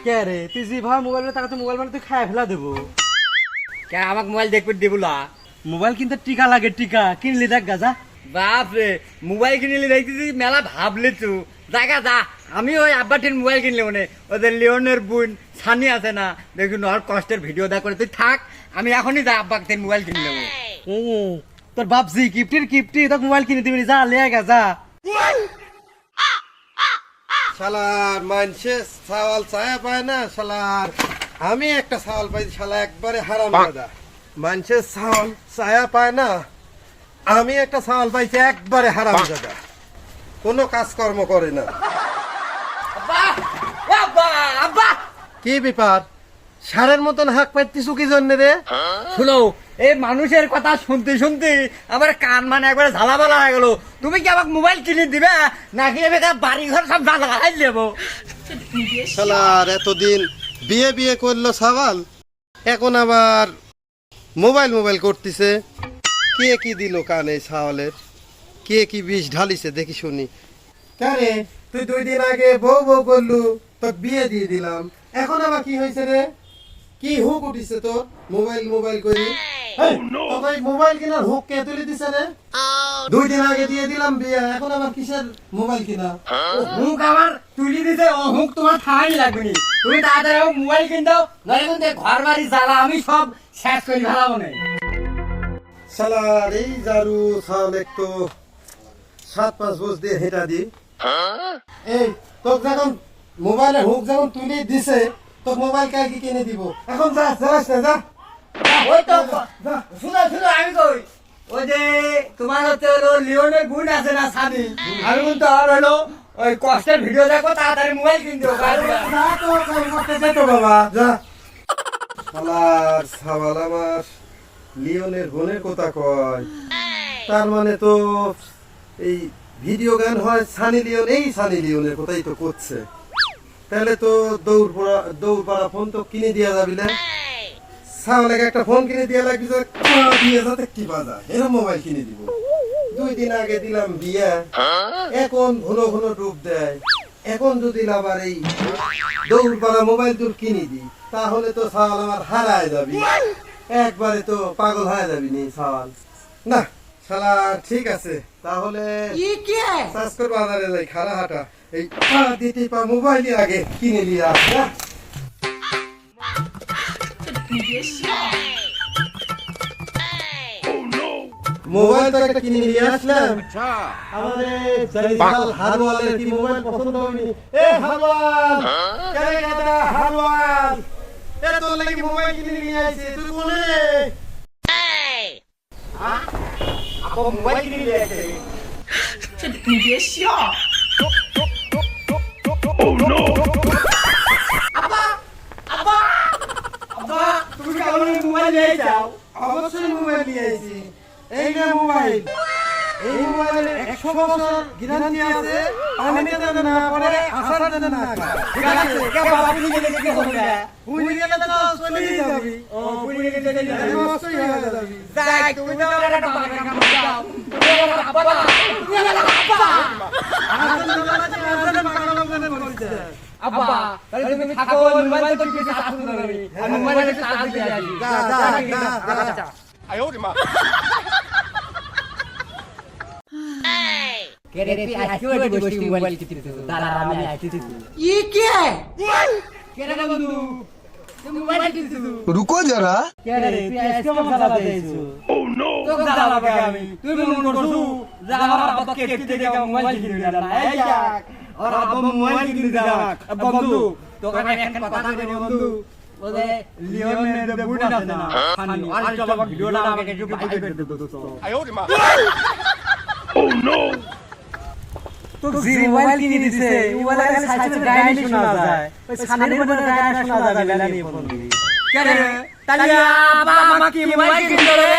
কে রে তুই জি ভাই মোবাইল টাকা তো মোবাইল মানে তুই খায় ফেলা দেবো কে আমাকে মোবাইল দেখবে দিবুলা মোবাইল কিনতে টিকা লাগে টিকা কিনলি দেখ গাজা বাপ রে মোবাইল কিনলে দেখতেছি মেলা ভাবলে তু জায়গা যা আমি ওই আব্বাটির মোবাইল কিনলে মনে ওদের লিওনের বোন সানি আছে না দেখুন ওর কষ্টের ভিডিও দেখ করে তুই থাক আমি এখনই যা আব্বাকে মোবাইল কিনে নেবো তোর বাপ জি কিপ্টি তোকে মোবাইল কিনে দিবি যা লে গা শালার মানুষে সাওয়াল ছায়া পায় না শালার আমি একটা সাওয়াল পাইছি শালা একবারে হারাম দাদা মানুষের সাওয়াল ছায়া পায় না আমি একটা সাওয়াল পাইছি একবারে হারাম দাদা কোনো কাজকর্ম করে না আব্বা আব্বা আব্বা কি ব্যাপার সারের মতন হাঁক পাইতিস কি জন্য রে শুনো এই মানুষের কথা শুনতে শুনতে আমার কান মানে একবারে ঝালাপালা হয়ে গেল তুমি কি আমাকে মোবাইল কিনে দিবে নাকি আমি বাড়ি ঘর সব জ্বালা হাই দেবো শালার এতদিন বিয়ে বিয়ে করলো সাওয়াল এখন আবার মোবাইল করতেছে কে কি দিল কানে সাওয়ালের কে কি বিষ ঢালিছে দেখি শুনি কারে তুই 2 দিন আগে বউ করলু তো বিয়ে দিয়ে দিলাম এখন আবার কি হয়েছে রে কি হুক উঠিছে তোর মোবাইল করি ভাই মোবাইল কেনার হুক কে তুলে দিছে রে 2 দিন আগে দিয়ে দিলাম বিয়ে এখন আবার কিসের মোবাইল কিনা হুক আমার তুলি দিতে ও হুক তোমার ঠাই লাগবে নি তুমি তাড়াতাড়ি মোবাইল কিনে দাও নয় কিন্তু ঘর বাড়ি জ্বালা আমি সব শেষ করে ফেলাবো না শালার এই জারু সাল একটু 7-5 বছর দিয়ে হেঁটা দি এই তোর যখন মোবাইলের হুক যখন তুলে দিছে তো মোবাইল কাল কি কিনে দিব এখন যা চালাস না যা ওই তো শুনো আমি কই ওই যে তোমার হচ্ছে হলো লিওনের বোন আছে না স্বামী আমি কিন্তু আর হলো ওই কষ্টের ভিডিও দেখো তাড়াতাড়ি মোবাইল কিনে দেবো যা তো কাল করতে যেত বাবা যা শালার সাওয়াল আমার লিওনের বোনের কথা কয় তার মানে তো এই ভিডিও গান হয় সানি লিওনের কথাই তো করছে তাহলে তো দৌড় পাড়া ফোন তো কিনে দিয়া যাবি না সাওয়ালেকে একটা ফোন কিনে দিয়া লাগবে দিয়ে যাতে কি বাজা এরকম মোবাইল কিনে দিব 2 দিন আগে দিলাম বিয়া এখন ঘন ডুব দেয় এখন যদি আবার এই দৌড় পাড়া মোবাইল তোর কিনে দি তাহলে তো সাওয়াল আমার হারায় যাবি একবারে তো পাগল হয়ে যাবি নি সাওয়াল না শালা ঠিক আছে তাহলে সাসকর বাজারে যাই খারা হাটা এই দিতে পা মোবাইলই আগে কিনে নিয়ে আসা মোবাইল তো একটা কিনে নিয়ে আসলাম আমাদের জালিজাল হারওয়ালের কি মোবাইল পছন্দ হয়নি এ হারওয়াল কেন গাদা হারওয়াল এ তোর লাগি মোবাইল কিনে নিয়ে আইছি তুই কোনে আপু মোবাইল কিনে নিয়ে আসে 你别笑。 আব্বা তুমি কি আমার মোবাইল নিয়ে যাও অবশ্যই মোবাইল নিয়ে আইছি এই যে মোবাইল এই মোবাইলে 100 বছর গ্যারান্টি আছে আমি জানা না পরে আসার জানা না ঠিক আছে কে বাবা তুমি গেলে কি হবে বুঝে গেলে তো চলে যাবি ও পুরি গেলে চলে যাবে অবশ্যই হয়ে যাবি যাই তুমি তো একটা টাকা কাম দাও আব্বা তুমি আমার আব্বা আব্বা তাহলে তুমি থাকো মোবাইল তো কিছু আসুন না আমি মোবাইলে চার্জ দিয়ে আসি যা কে রে তুই আজকে ওই বসে মোবাইল কিনতে দাঁড়া আমি আইছি ये क्या है? কে রে বন্ধু তুমি মোবাইল কিনতে रुको जरा কে রে তুই আজকে আমার জ্বালা দিয়েছো তো জ্বালাবে আমি তুই মন করছু যে আমার আব্বা কেটে থেকে মোবাইল কিনে দিলা না এই যাক আর আব্বা মোবাইল কিনে দিলা বন্ধু তোকে আমি একটা কথা কই বন্ধু ওরে লিওনের বুন আছে না ফানি আর চলো ভিডিওটা আমাকে একটু ভাই করে দে দোস্ত তো জি মোবাইল কিনে দিছে মোবাইল খালি সাইডে গায়নি শোনা যায় ওই সানের মধ্যে গায়নি শোনা যাবে বেলানি ফোন দিবি কে রে তালিয়া আব্বা আমাকে মোবাইল কিনে দে রে